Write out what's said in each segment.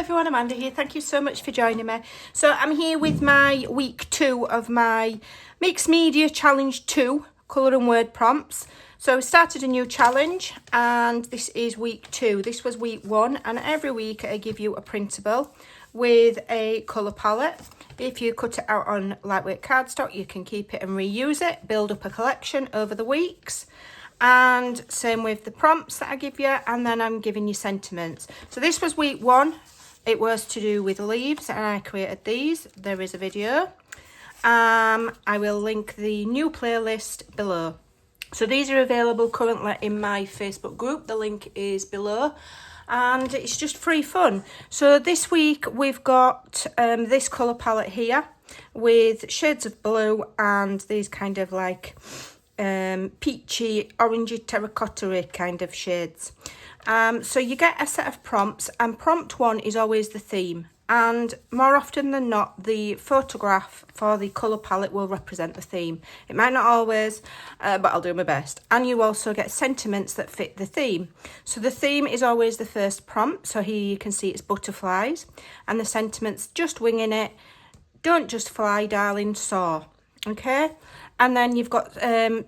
everyone, Amanda here. Thank you so much for joining me. So I'm here with my week 2 of my Mixed Media Challenge 2 colour and word prompts. So we started a new challenge and this is week 2. This was week 1 and every week I give you a printable with a colour palette. If you cut it out on lightweight cardstock, you can keep it and reuse it, build up a collection over the weeks. And same with the prompts that I give you, and then I'm giving you sentiments. So this was week 1. It was to do with leaves and I created these. There is a video. I will link the new playlist below. So these are available currently in my Facebook group. The link is below and it's just free fun. So this week we've got this colour palette here with shades of blue and these kind of like peachy, orangey, terracotta kind of shades. So you get a set of prompts and prompt 1 is always the theme, and more often than not the photograph for the colour palette will represent the theme. It might not always, but I'll do my best. And you also get sentiments that fit the theme. So the theme is always the first prompt. So here you can see it's butterflies, and the sentiments: just winging it, don't just fly darling, soar. Okay, and then you've got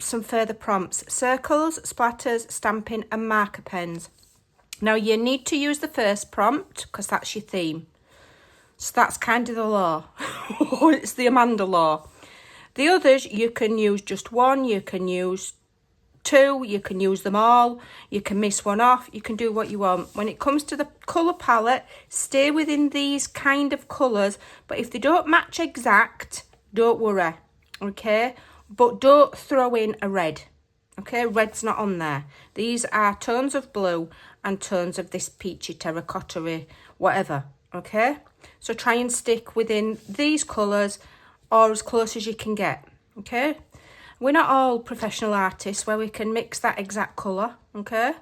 some further prompts: circles, splatters, stamping and marker pens. Now you need to use the first prompt because that's your theme. So that's kind of the law. It's the Amanda law. The others, you can use just one, you can use 2, you can use them all, you can miss one off, you can do what you want. When it comes to the colour palette, stay within these kind of colours, but if they don't match exact, don't worry, okay? But don't throw in a red, okay? Red's not on there. These are tones of blue and tones of this peachy, terracotta, whatever, okay? So try and stick within these colours or as close as you can get, okay? We're not all professional artists where we can mix that exact colour, okay?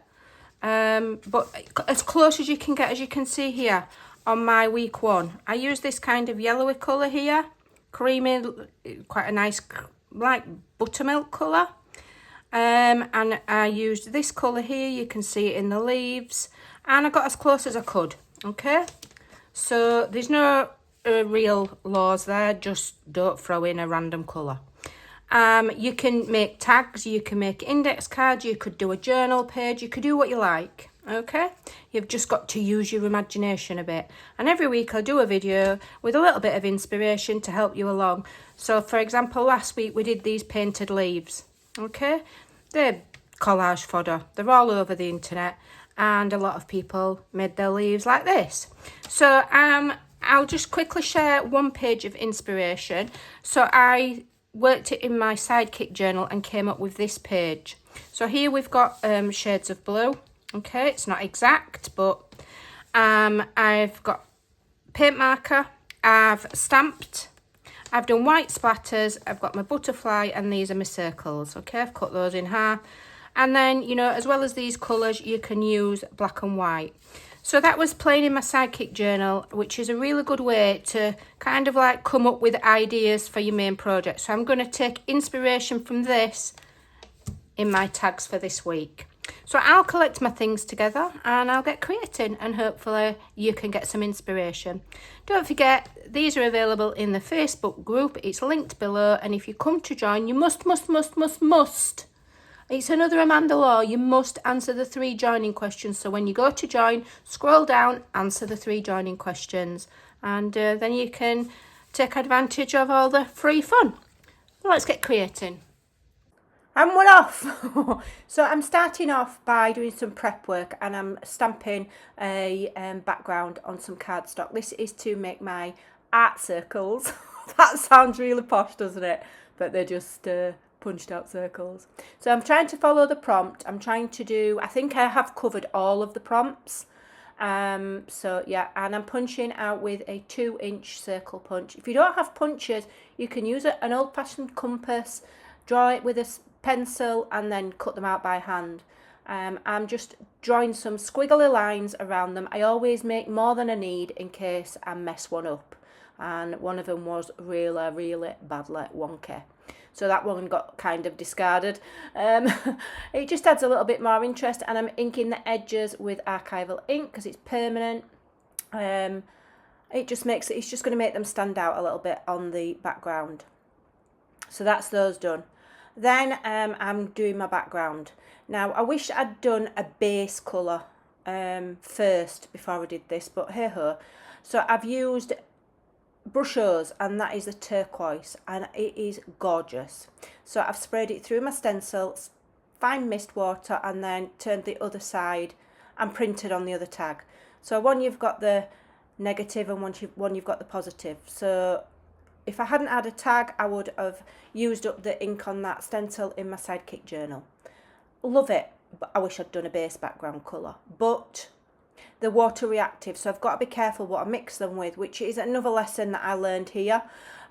But as close as you can get, as you can see here on my week 1. I use this kind of yellowy colour here, creamy, quite a nice like buttermilk colour. And I used this colour here, you can see it in the leaves, and I got as close as I could, okay? So there's no real laws there, just don't throw in a random colour. You can make tags, you can make index cards, you could do a journal page, you could do what you like, okay? You've just got to use your imagination a bit. And every week I'll do a video with a little bit of inspiration to help you along. So for example, last week we did these painted leaves, okay? They're collage fodder, they're all over the internet, and a lot of people made their leaves like this. So I'll just quickly share one page of inspiration. So I worked it in my Sidekick journal and came up with this page. So here we've got shades of blue, okay? It's not exact, but I've got paint marker, I've stamped, I've done white splatters, I've got my butterfly, and these are my circles, okay? I've cut those in half. And then, you know, as well as these colours, you can use black and white. So that was plain in my Sidekick journal, which is a really good way to kind of like come up with ideas for your main project. So I'm going to take inspiration from this in my tags for this week. So I'll collect my things together and I'll get creating, and hopefully you can get some inspiration. Don't forget, these are available in the Facebook group. It's linked below, and if you come to join, you must, it's another Amanda law, you must answer the 3 joining questions. So when you go to join, scroll down, answer the 3 joining questions, and then you can take advantage of all the free fun. Well, let's get creating. And we're off. So I'm starting off by doing some prep work, and I'm stamping a background on some cardstock. This is to make my art circles. That sounds really posh, doesn't it? But they're just punched out circles. So I'm trying to follow the prompt. I'm trying to do, I think I have covered all of the prompts. So yeah, and I'm punching out with a 2-inch circle punch. If you don't have punches, you can use an old-fashioned compass, draw it with a pencil, and then cut them out by hand. I'm just drawing some squiggly lines around them. I always make more than I need in case I mess one up, and one of them was really badly wonky. So that one got kind of discarded. It just adds a little bit more interest, and I'm inking the edges with archival ink because it's permanent. It just makes it, it's just going to make them stand out a little bit on the background. So that's those done. Then I'm doing my background. Now I wish I'd done a base colour first before I did this, but hey ho. So I've used Brushos, and that is a turquoise, and it is gorgeous. So I've sprayed it through my stencils, fine mist water, and then turned the other side and printed on the other tag. So one you've got the negative and one you've got the positive. So if I hadn't had a tag, I would have used up the ink on that stencil in my Sidekick journal. Love it, but I wish I'd done a base background colour. But they're water reactive, so I've got to be careful what I mix them with, which is another lesson that I learned here,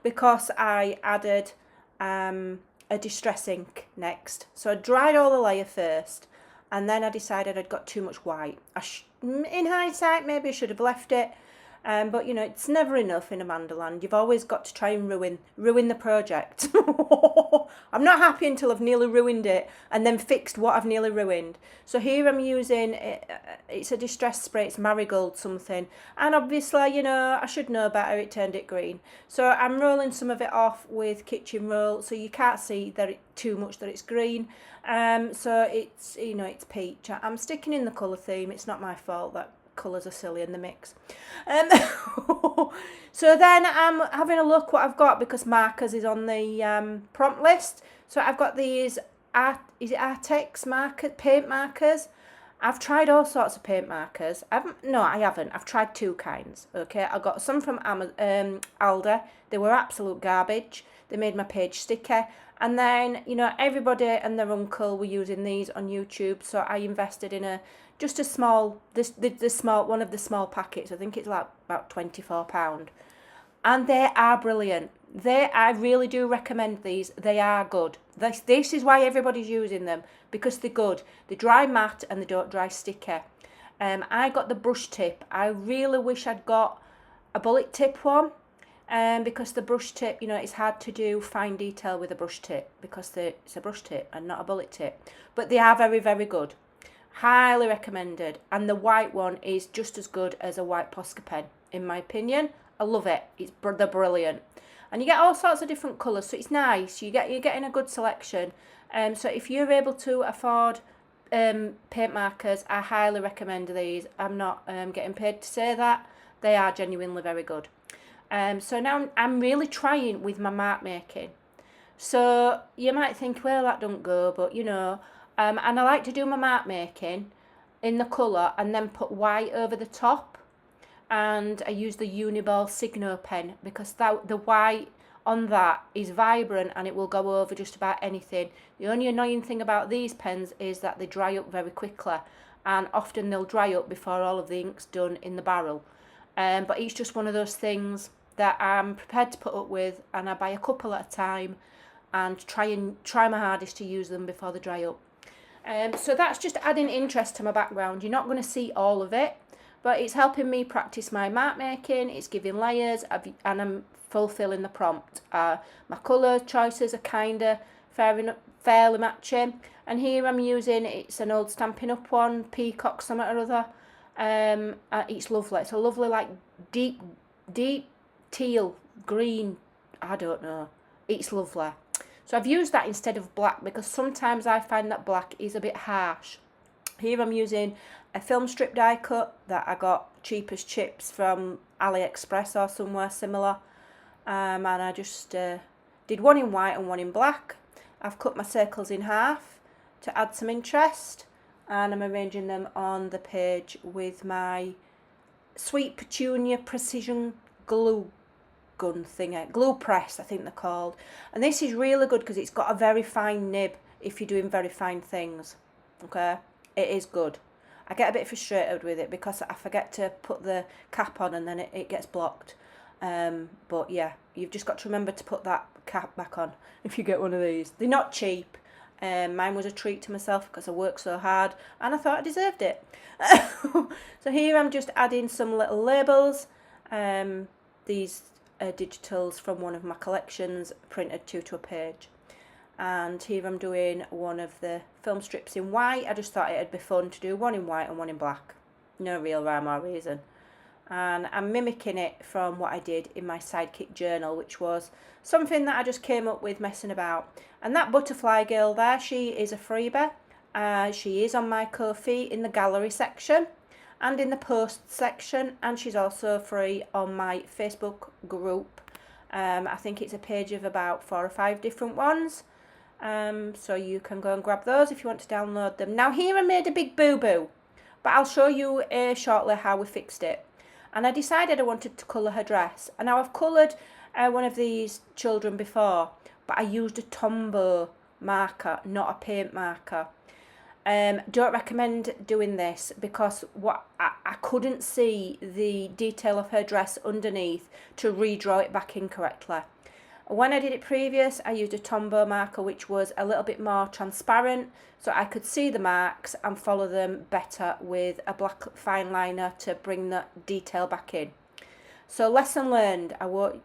because I added a distress ink next. So I dried all the layer first, and then I decided I'd got too much white. In hindsight, maybe I should have left it. But you know, it's never enough in Amandaland. You've always got to try and ruin the project. I'm not happy until I've nearly ruined it and then fixed what I've nearly ruined. So here I'm using, it's a distress spray, it's marigold something. And obviously, you know, I should know better, it turned it green. So I'm rolling some of it off with kitchen roll, so you can't see that too much that it's green. So it's, you know, it's peach. I'm sticking in the colour theme, it's not my fault that colours are silly in the mix. So then I'm having a look what I've got, because markers is on the prompt list. So I've got these is it Artex paint markers. I've tried all sorts of paint markers. I haven't. I've tried two kinds. Okay, I got some from Aldi. They were absolute garbage. They made my page sticky. And then, you know, everybody and their uncle were using these on YouTube, so I invested in just a small, one of the small packets. I think it's like about £24, and they are brilliant. I really do recommend these. They are good. This is why everybody's using them, because they're good. They dry matte and they don't dry sticky. I got the brush tip. I really wish I'd got a bullet tip one. Because the brush tip, you know, it's hard to do fine detail with a brush tip, because it's a brush tip and not a bullet tip. But they are very, very good. Highly recommended. And the white one is just as good as a white Posca pen, in my opinion. I love it. They're brilliant. And you get all sorts of different colours, so it's nice. You're getting a good selection. So if you're able to afford paint markers, I highly recommend these. I'm not getting paid to say that. They are genuinely very good. So now I'm really trying with my mark making. So you might think, well, that don't go, but you know, and I like to do my mark making in the colour and then put white over the top. And I use the Uniball Signo pen, because the white on that is vibrant and it will go over just about anything. The only annoying thing about these pens is that they dry up very quickly, and often they'll dry up before all of the ink's done in the barrel. But it's just one of those things that I'm prepared to put up with, and I buy a couple at a time and try my hardest to use them before they dry up. So that's just adding interest to my background. You're not going to see all of it, but it's helping me practice my mark making, it's giving layers, and I'm fulfilling the prompt. My colour choices are kind of fairly matching, and here I'm using, it's an old Stampin' Up one, Peacock something or other. It's lovely. It's a lovely, like, deep teal, green, I don't know. It's lovely. So I've used that instead of black, because sometimes I find that black is a bit harsh. Here I'm using a film strip die cut that I got cheap as chips from AliExpress or somewhere similar. And I just did one in white and one in black. I've cut my circles in half to add some interest, and I'm arranging them on the page with my Sweet Petunia Precision Glue Gun thingy, glue press I think they're called. And this is really good because it's got a very fine nib if you're doing very fine things. Okay, it is good. I get a bit frustrated with it because I forget to put the cap on and then it gets blocked. But yeah, you've just got to remember to put that cap back on if you get one of these. They're not cheap. Mine was a treat to myself because I worked so hard and I thought I deserved it. So here I'm just adding some little labels. These digitals from one of my collections, printed two to a page. And here I'm doing one of the film strips in white. I just thought it'd be fun to do one in white and one in black. No real rhyme or reason. and I'm mimicking it from what I did in my Sidekick journal, which was something that I just came up with messing about. And that butterfly girl there, she is a freebie. She is on my Ko-fi in the gallery section and in the post section, and she's also free on my Facebook group. I think it's a page of about 4 or 5 different ones. So you can go and grab those if you want to download them. Now here I made a big boo-boo, but I'll show you shortly how we fixed it. And I decided I wanted to colour her dress. And now I've coloured one of these children before, but I used a Tombow marker, not a paint marker. Don't recommend doing this because I couldn't see the detail of her dress underneath to redraw it back in correctly. When I did it previous, I used a Tombow marker, which was a little bit more transparent, so I could see the marks and follow them better with a black fine liner to bring the detail back in. So lesson learned, I won't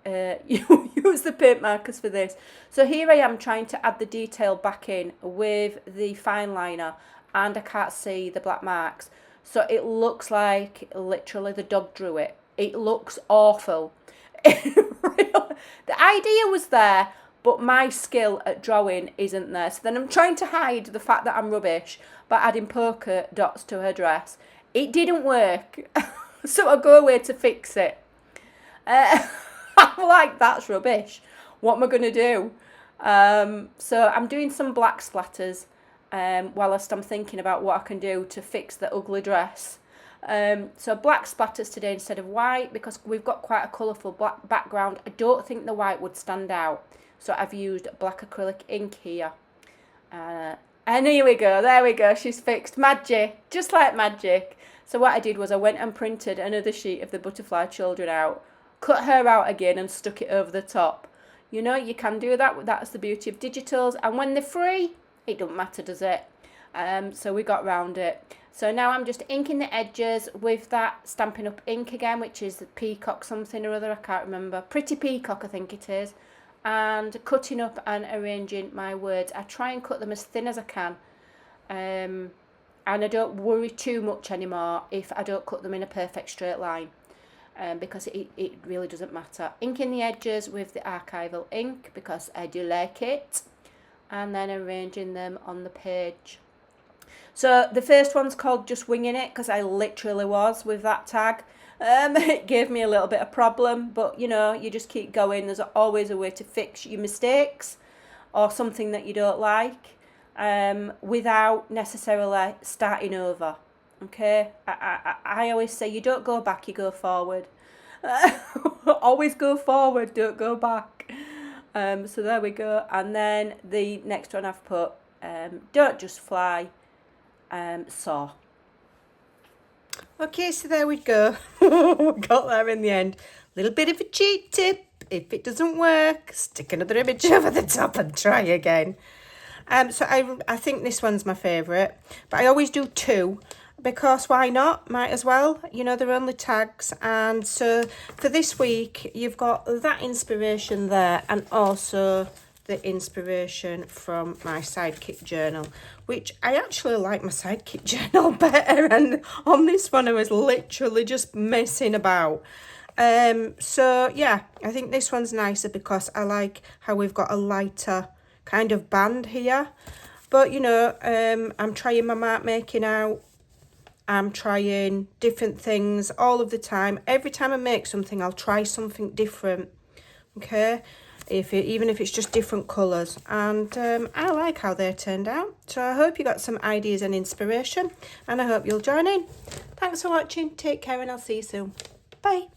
use the paint markers for this. So here I am trying to add the detail back in with the fine liner, and I can't see the black marks. So it looks like literally the dog drew it. It looks awful. The idea was there, but my skill at drawing isn't there. So then I'm trying to hide the fact that I'm rubbish by adding polka dots to her dress. It didn't work, so I go away to fix it. I'm like, that's rubbish. What am I going to do? So I'm doing some black splatters whilst I'm thinking about what I can do to fix the ugly dress. So black splatters today instead of white, because we've got quite a colourful black background. I don't think the white would stand out, so I've used black acrylic ink here. And here we go, there we go, she's fixed. Magic, just like magic. So what I did was I went and printed another sheet of the butterfly children out, cut her out again and stuck it over the top. You know, you can do that, that's the beauty of digitals, and when they're free, it doesn't matter, does it? So we got round it. So now I'm just inking the edges with that Stampin' Up! Ink again, which is the Peacock something or other, I can't remember. Pretty Peacock, I think it is. And cutting up and arranging my words. I try and cut them as thin as I can. And I don't worry too much anymore if I don't cut them in a perfect straight line. Because it really doesn't matter. Inking the edges with the archival ink because I do like it. And then arranging them on the page. So the first one's called Just Winging It because I literally was with that tag. It gave me a little bit of problem, but you know, you just keep going. There's always a way to fix your mistakes or something that you don't like without necessarily starting over. Okay, I always say you don't go back, you go forward. Always go forward, don't go back. So there we go. And then the next one I've put, don't just fly. Saw. Okay, so there we go. Got there in the end. Little bit of a cheat tip. If it doesn't work, stick another image over the top and try again. So I think this one's my favourite, but I always do 2 because why not? Might as well. You know, they're only tags. And so for this week, you've got that inspiration there and also the inspiration from my Sidekick journal, which I actually like my Sidekick journal better, and on this one I was literally just messing about. So yeah, I think this one's nicer because I like how we've got a lighter kind of band here, but you know, I'm trying my mark making out. I'm trying different things all of the time. Every time I make something, I'll try something different. Okay, even if it's just different colours, and I like how they turned out. So I hope you got some ideas and inspiration, and I hope you'll join in. Thanks for watching, take care, and I'll see you soon. Bye.